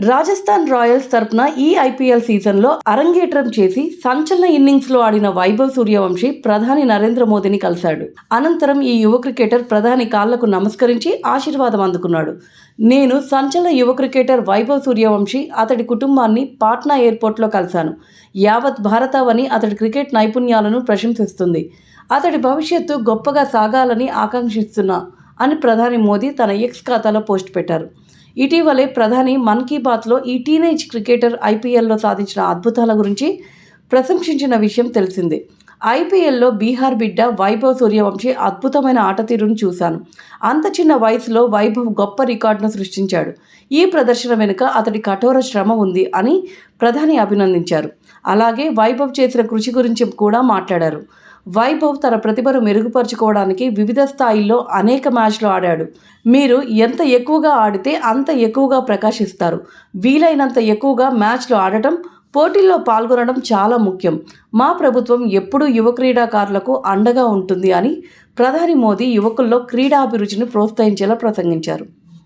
Rajasthan Royals తరపున ఈ IPL సీజన్లో అరంగేట్రం చేసి సంచలన ఇన్నింగ్స్లో ఆడిన వైభవ్ సూర్యవంశీ ప్రధాని నరేంద్ర మోదీని కలిశాడు. అనంతరం ఈ యువ క్రికెటర్ ప్రధాని కాళ్లకు నమస్కరించి ఆశీర్వాదం అందుకున్నాడు. నేను సంచలన యువ క్రికెటర్ వైభవ్ సూర్యవంశీ, అతడి కుటుంబాన్ని పాట్నా ఎయిర్పోర్ట్లో కలిశాను. యావత్ భారతావని అతడి క్రికెట్ నైపుణ్యాలను ప్రశంసిస్తుంది. అతడి భవిష్యత్తు గొప్పగా సాగాలని ఆకాంక్షిస్తున్నా అని ప్రధాని మోదీ తన ఎక్స్ ఖాతాలో పోస్ట్ పెట్టారు. ఇటీవలే ప్రధాని మన్ కీ బాత్లో ఈ టీనేజ్ క్రికెటర్ ఐపీఎల్లో సాధించిన అద్భుతాల గురించి ప్రశంసించిన విషయం తెలిసిందే. ఐపీఎల్లో బీహార్ బిడ్డ వైభవ్ సూర్యవంశీ అద్భుతమైన ఆటతీరును చూశాను. అంత చిన్న వయసులో వైభవ్ గొప్ప రికార్డును సృష్టించాడు. ఈ ప్రదర్శన వెనుక అతడి కఠోర శ్రమ ఉంది అని ప్రధాని అభినందించారు. అలాగే వైభవ్ చేసిన కృషి గురించి కూడా మాట్లాడారు. వైభవ్ తన ప్రతిభను మెరుగుపరుచుకోవడానికి వివిధ స్థాయిల్లో అనేక మ్యాచ్లు ఆడాడు. మీరు ఎంత ఎక్కువగా ఆడితే అంత ఎక్కువగా ప్రకాశిస్తారు. వీలైనంత ఎక్కువగా మ్యాచ్లు ఆడటం, పోటీల్లో పాల్గొనడం చాలా ముఖ్యం. మా ప్రభుత్వం ఎప్పుడూ యువ క్రీడాకారులకు అండగా ఉంటుంది అని ప్రధాని మోదీ యువకుల్లో క్రీడాభిరుచిని ప్రోత్సహించేలా ప్రసంగించారు.